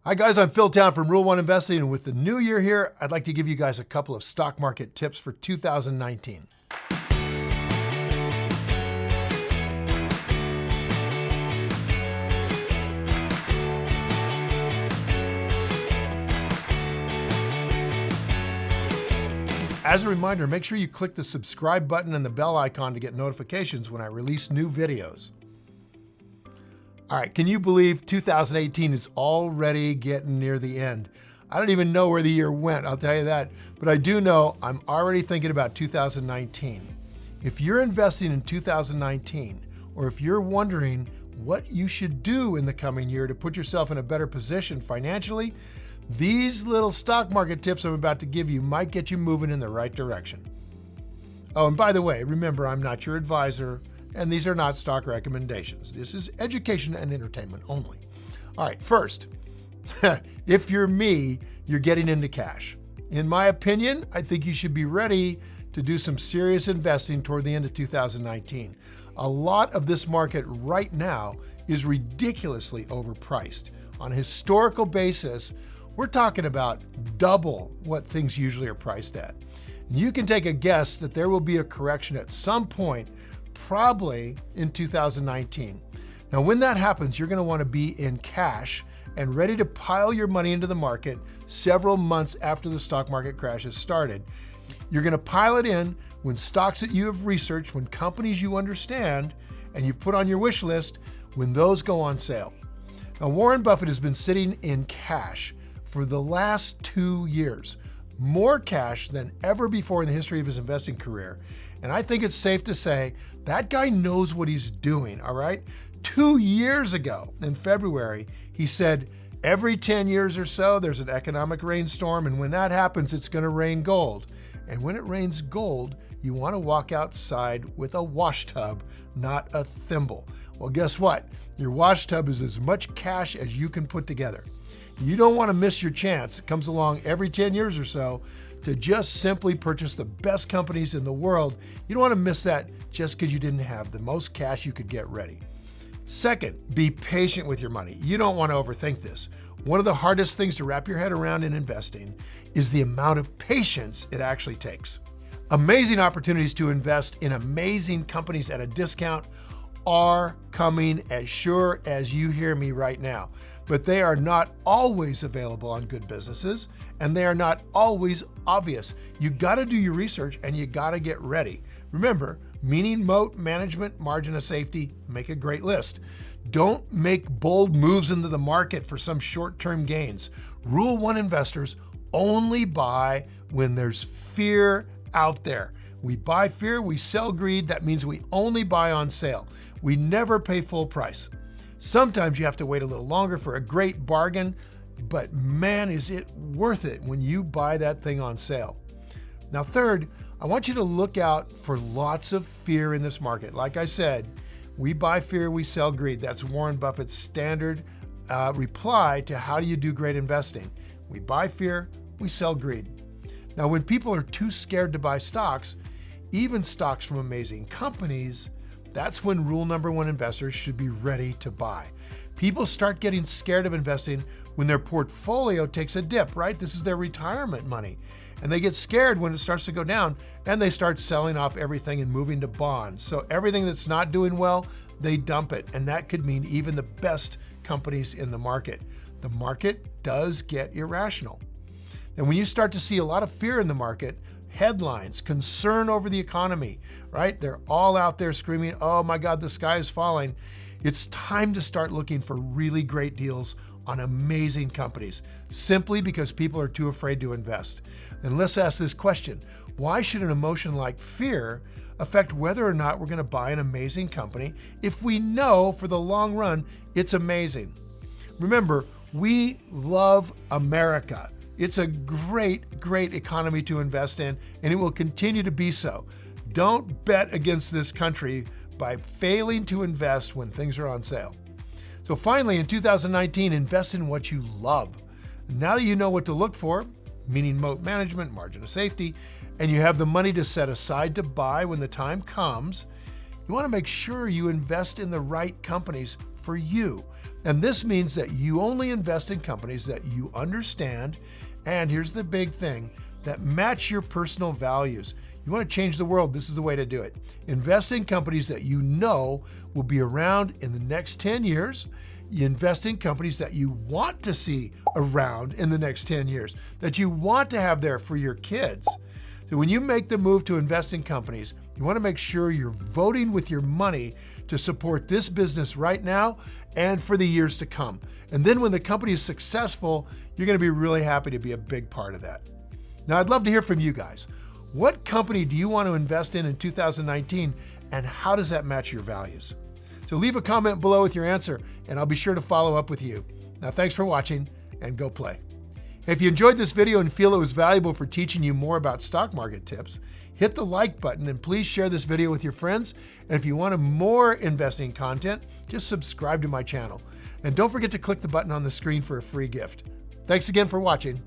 Hi guys, I'm Phil Town from Rule 1 Investing, and with the new year here, I'd like to give you guys a couple of stock market tips for 2019. As a reminder, make sure you click the subscribe button and the bell icon to get notifications when I release new videos. All right, can you believe 2018 is already getting near the end? I don't even know where the year went, I'll tell you that, but I do know I'm already thinking about 2019. If you're investing in 2019, or if you're wondering what you should do in the coming year to put yourself in a better position financially, these little stock market tips I'm about to give you might get you moving in the right direction. Oh, and by the way, remember, I'm not your advisor, and these are not stock recommendations. This is education and entertainment only. All right, first, if you're me, you're getting into cash. In my opinion, I think you should be ready to do some serious investing toward the end of 2019. A lot of this market right now is ridiculously overpriced. On a historical basis, we're talking about double what things usually are priced at. And you can take a guess that there will be a correction at some point, probably in 2019. Now, when that happens, you're going to want to be in cash and ready to pile your money into the market several months after the stock market crash has started. You're going to pile it in when stocks that you have researched, when companies you understand and you've put on your wish list, when those go on sale. Now, Warren Buffett has been sitting in cash for the last 2 years, more cash than ever before in the history of his investing career. And I think it's safe to say that guy knows what he's doing, all right? 2 years ago in February, he said, every 10 years or so, there's an economic rainstorm, and when that happens, it's gonna rain gold. And when it rains gold, you wanna walk outside with a wash tub, not a thimble. Well, guess what? Your wash tub is as much cash as you can put together. You don't wanna miss your chance. It comes along every 10 years or so to just simply purchase the best companies in the world. You don't want to miss that just because you didn't have the most cash you could get ready. Second, be patient with your money. You don't want to overthink this. One of the hardest things to wrap your head around in investing is the amount of patience it actually takes. Amazing opportunities to invest in amazing companies at a discount are coming as sure as you hear me right now. But they are not always available on good businesses, and they are not always obvious. You gotta do your research and you gotta get ready. Remember, meaning, moat, management, margin of safety, make a great list. Don't make bold moves into the market for some short-term gains. Rule 1 investors only buy when there's fear out there. We buy fear, we sell greed. That means we only buy on sale. We never pay full price. Sometimes you have to wait a little longer for a great bargain, but man, is it worth it when you buy that thing on sale. Now, third, I want you to look out for lots of fear in this market. Like I said, we buy fear, we sell greed. That's Warren Buffett's standard reply to how do you do great investing. We buy fear, we sell greed. Now, when people are too scared to buy stocks, even stocks from amazing companies, that's when rule number 1 investors should be ready to buy. People start getting scared of investing when their portfolio takes a dip, right? This is their retirement money. And they get scared when it starts to go down, and they start selling off everything and moving to bonds. So everything that's not doing well, they dump it. And that could mean even the best companies in the market. The market does get irrational. And when you start to see a lot of fear in the market, headlines, concern over the economy, right? They're all out there screaming, oh my God, the sky is falling. It's time to start looking for really great deals on amazing companies, simply because people are too afraid to invest. And let's ask this question: why should an emotion like fear affect whether or not we're going to buy an amazing company if we know for the long run it's amazing? Remember, we love America. It's a great, great economy to invest in, and it will continue to be so. Don't bet against this country by failing to invest when things are on sale. So finally, in 2019, invest in what you love. Now that you know what to look for, meaning moat management, margin of safety, and you have the money to set aside to buy when the time comes, you want to make sure you invest in the right companies for you. And this means that you only invest in companies that you understand, and here's the big thing, that match your personal values. You want to change the world, this is the way to do it. Invest in companies that you know will be around in the next 10 years. You invest in companies that you want to see around in the next 10 years, that you want to have there for your kids. So when you make the move to invest in companies, you want to make sure you're voting with your money to support this business right now and for the years to come. And then when the company is successful, you're going to be really happy to be a big part of that. Now, I'd love to hear from you guys. What company do you want to invest in 2019, and how does that match your values? So leave a comment below with your answer, and I'll be sure to follow up with you. Now, thanks for watching, and go play. If you enjoyed this video and feel it was valuable for teaching you more about stock market tips, hit the like button and please share this video with your friends. And if you want more investing content, just subscribe to my channel. And don't forget to click the button on the screen for a free gift. Thanks again for watching.